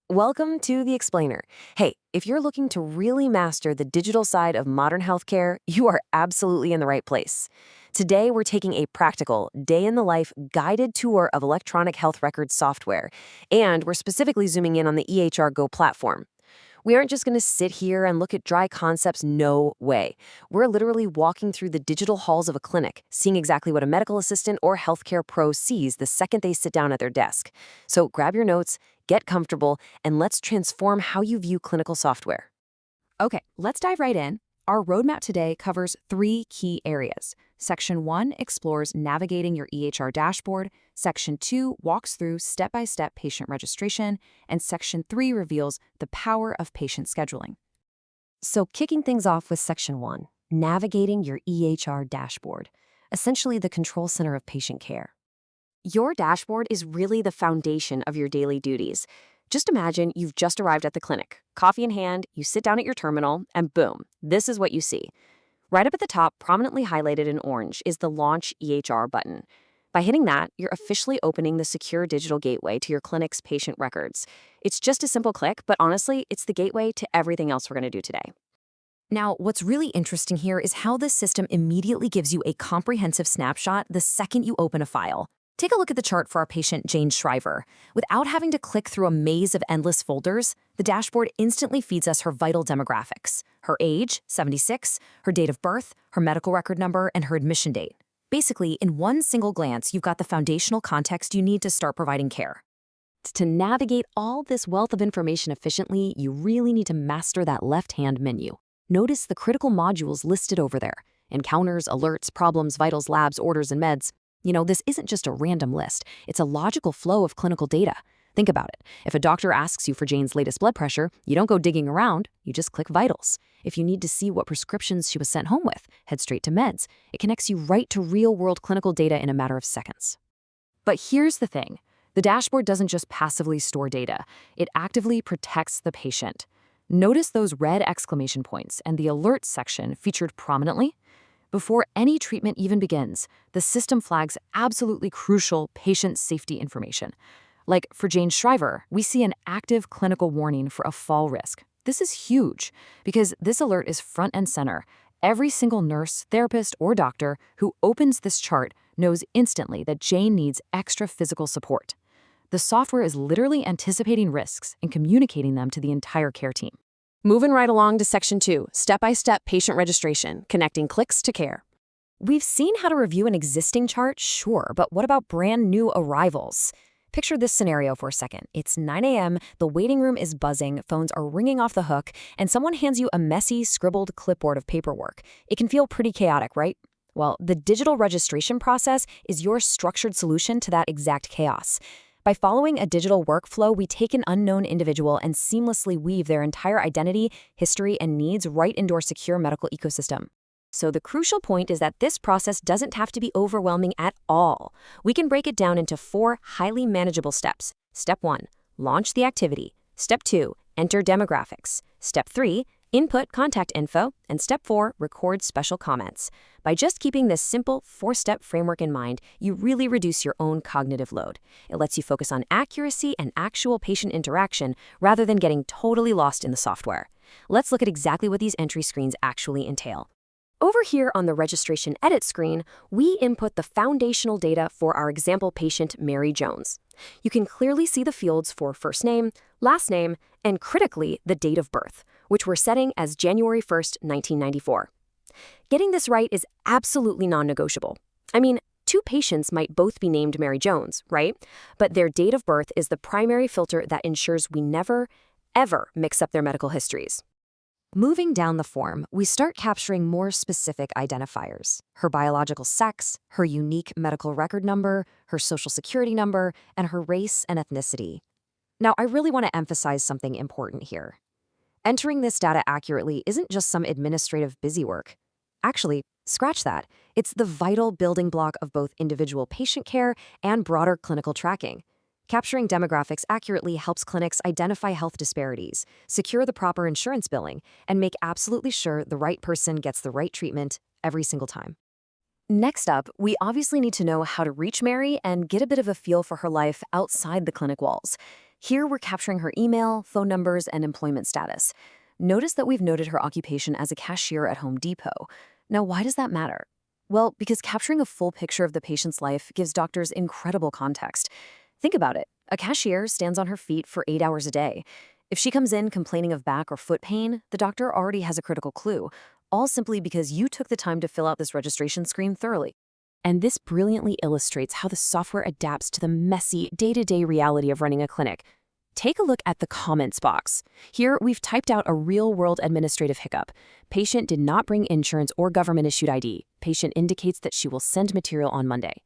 Welcome to The Explainer. Hey, if you're looking to really master the digital side of modern healthcare, you are absolutely in the right place. Today, we're taking a practical, day-in-the-life guided tour of electronic health records software, and we're specifically zooming in on the EHR Go platform. We aren't just going to sit here and look at dry concepts, no way. We're literally walking through the digital halls of a clinic, seeing exactly what a medical assistant or healthcare pro sees the second they sit down at their desk. So grab your notes, get comfortable, and let's transform how you view clinical software. Okay, let's dive right in. Our roadmap today covers three key areas. Section 1 explores navigating your EHR dashboard. Section 2 walks through step-by-step patient registration. And Section 3 reveals the power of patient scheduling. So kicking things off with Section 1, navigating your EHR dashboard, essentially the control center of patient care. Your dashboard is really the foundation of your daily duties. Just imagine you've just arrived at the clinic. Coffee in hand, you sit down at your terminal, and boom, this is what you see. Right up at the top, prominently highlighted in orange, is the Launch EHR button. By hitting that, you're officially opening the secure digital gateway to your clinic's patient records. It's just a simple click, but honestly, it's the gateway to everything else we're going to do today. Now, what's really interesting here is how this system immediately gives you a comprehensive snapshot the second you open a file. Take a look at the chart for our patient Jane Shriver. Without having to click through a maze of endless folders, the dashboard instantly feeds us her vital demographics: her age, 76, her date of birth, her medical record number, and her admission date. Basically, in one single glance, you've got the foundational context you need to start providing care. To navigate all this wealth of information efficiently, you really need to master that left-hand menu. Notice the critical modules listed over there: encounters, alerts, problems, vitals, labs, orders, and meds. This isn't just a random list. It's a logical flow of clinical data. Think about it. If a doctor asks you for Jane's latest blood pressure, you don't go digging around. You just click vitals. If you need to see what prescriptions she was sent home with, head straight to meds. It connects you right to real-world clinical data in a matter of seconds. But here's the thing. The dashboard doesn't just passively store data. It actively protects the patient. Notice those red exclamation points and the alerts section featured prominently. Before any treatment even begins, the system flags absolutely crucial patient safety information. Like for Jane Shriver, we see an active clinical warning for a fall risk. This is huge because this alert is front and center. Every single nurse, therapist, or doctor who opens this chart knows instantly that Jane needs extra physical support. The software is literally anticipating risks and communicating them to the entire care team. Moving right along to Section 2, step-by-step patient registration, connecting clicks to care. We've seen how to review an existing chart, sure, but what about brand new arrivals? Picture this scenario for a second. It's 9 a.m., the waiting room is buzzing, phones are ringing off the hook, and someone hands you a messy, scribbled clipboard of paperwork. It can feel pretty chaotic, right? Well, the digital registration process is your structured solution to that exact chaos. By following a digital workflow, we take an unknown individual and seamlessly weave their entire identity, history, and needs right into our secure medical ecosystem. So the crucial point is that this process doesn't have to be overwhelming at all. We can break it down into 4 highly manageable steps. Step 1, launch the activity. Step 2, enter demographics. Step 3, input contact info. And Step 4, record special comments. By just keeping this simple 4-step framework in mind, you really reduce your own cognitive load. It lets you focus on accuracy and actual patient interaction rather than getting totally lost in the software. Let's look at exactly what these entry screens actually entail. Over here on the registration edit screen, we input the foundational data for our example patient, Mary Jones. You can clearly see the fields for first name, last name, and critically, the date of birth, which we're setting as January 1st, 1994. Getting this right is absolutely non-negotiable. I mean, 2 patients might both be named Mary Jones, right? But their date of birth is the primary filter that ensures we never, ever mix up their medical histories. Moving down the form, we start capturing more specific identifiers: her biological sex, her unique medical record number, her social security number, and her race and ethnicity. Now, I really want to emphasize something important here. Entering this data accurately isn't just some administrative busywork. Actually, scratch that. It's the vital building block of both individual patient care and broader clinical tracking. Capturing demographics accurately helps clinics identify health disparities, secure the proper insurance billing, and make absolutely sure the right person gets the right treatment every single time. Next up, we obviously need to know how to reach Mary and get a bit of a feel for her life outside the clinic walls. Here we're capturing her email, phone numbers, and employment status. Notice that we've noted her occupation as a cashier at Home Depot. Now, why does that matter? Well, because capturing a full picture of the patient's life gives doctors incredible context. Think about it. A cashier stands on her feet for 8 hours a day. If she comes in complaining of back or foot pain, the doctor already has a critical clue, all simply because you took the time to fill out this registration screen thoroughly. And this brilliantly illustrates how the software adapts to the messy, day-to-day reality of running a clinic. Take a look at the comments box. Here, we've typed out a real-world administrative hiccup. Patient did not bring insurance or government-issued ID. Patient indicates that she will send material on Monday.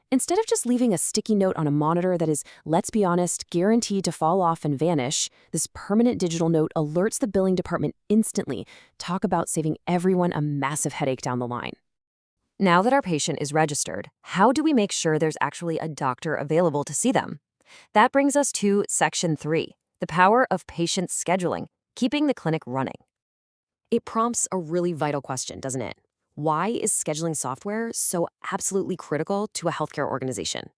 Instead of just leaving a sticky note on a monitor that is, let's be honest, guaranteed to fall off and vanish, this permanent digital note alerts the billing department instantly. Talk about saving everyone a massive headache down the line. Now that our patient is registered, how do we make sure there's actually a doctor available to see them? That brings us to Section 3, the power of patient scheduling, keeping the clinic running. It prompts a really vital question, doesn't it? Why is scheduling software so absolutely critical to a healthcare organization?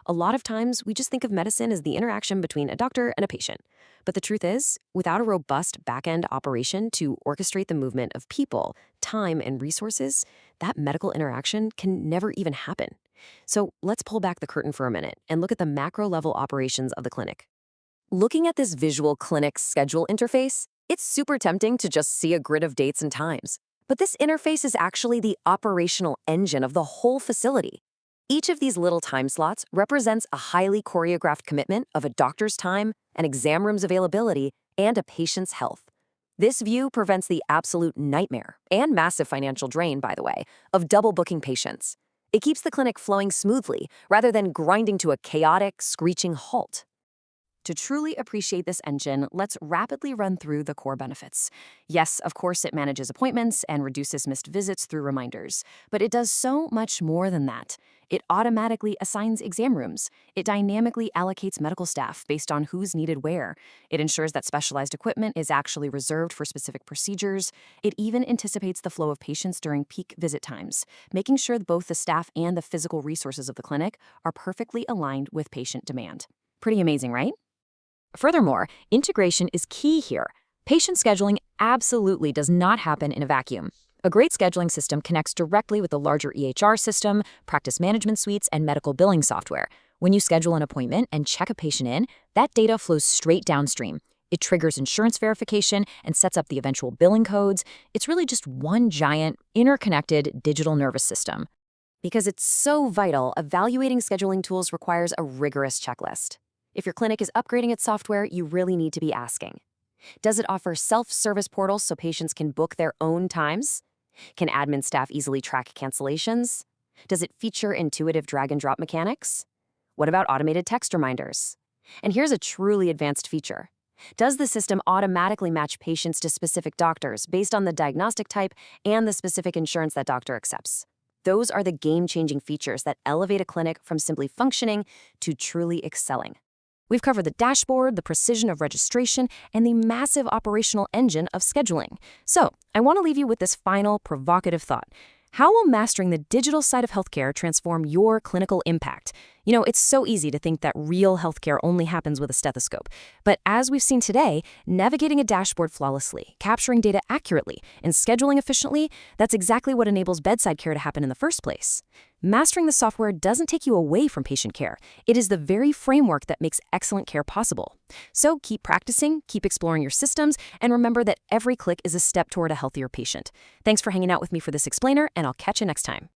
A lot of times, we just think of medicine as the interaction between a doctor and a patient. But the truth is, without a robust back-end operation to orchestrate the movement of people, time, and resources, that medical interaction can never even happen. So let's pull back the curtain for a minute and look at the macro-level operations of the clinic. Looking at this visual clinic schedule interface, it's super tempting to just see a grid of dates and times. But this interface is actually the operational engine of the whole facility. Each of these little time slots represents a highly choreographed commitment of a doctor's time, an exam room's availability, and a patient's health. This view prevents the absolute nightmare, and massive financial drain, by the way, of double booking patients. It keeps the clinic flowing smoothly, rather than grinding to a chaotic, screeching halt. To truly appreciate this engine, let's rapidly run through the core benefits. Yes, of course, it manages appointments and reduces missed visits through reminders, but it does so much more than that. It automatically assigns exam rooms. It dynamically allocates medical staff based on who's needed where. It ensures that specialized equipment is actually reserved for specific procedures. It even anticipates the flow of patients during peak visit times, making sure that both the staff and the physical resources of the clinic are perfectly aligned with patient demand. Pretty amazing, right? Furthermore, integration is key here. Patient scheduling absolutely does not happen in a vacuum. A great scheduling system connects directly with the larger EHR system, practice management suites, and medical billing software. When you schedule an appointment and check a patient in, that data flows straight downstream. It triggers insurance verification and sets up the eventual billing codes. It's really just one giant, interconnected digital nervous system. Because it's so vital, evaluating scheduling tools requires a rigorous checklist. If your clinic is upgrading its software, you really need to be asking. Does it offer self-service portals so patients can book their own times? Can admin staff easily track cancellations? Does it feature intuitive drag-and-drop mechanics? What about automated text reminders? And here's a truly advanced feature. Does the system automatically match patients to specific doctors based on the diagnostic type and the specific insurance that doctor accepts? Those are the game-changing features that elevate a clinic from simply functioning to truly excelling. We've covered the dashboard, the precision of registration, and the massive operational engine of scheduling. So, I want to leave you with this final provocative thought. How will mastering the digital side of healthcare transform your clinical impact? You know, it's so easy to think that real healthcare only happens with a stethoscope. But as we've seen today, navigating a dashboard flawlessly, capturing data accurately, and scheduling efficiently, that's exactly what enables bedside care to happen in the first place. Mastering the software doesn't take you away from patient care. It is the very framework that makes excellent care possible. So keep practicing, keep exploring your systems, and remember that every click is a step toward a healthier patient. Thanks for hanging out with me for this explainer, and I'll catch you next time.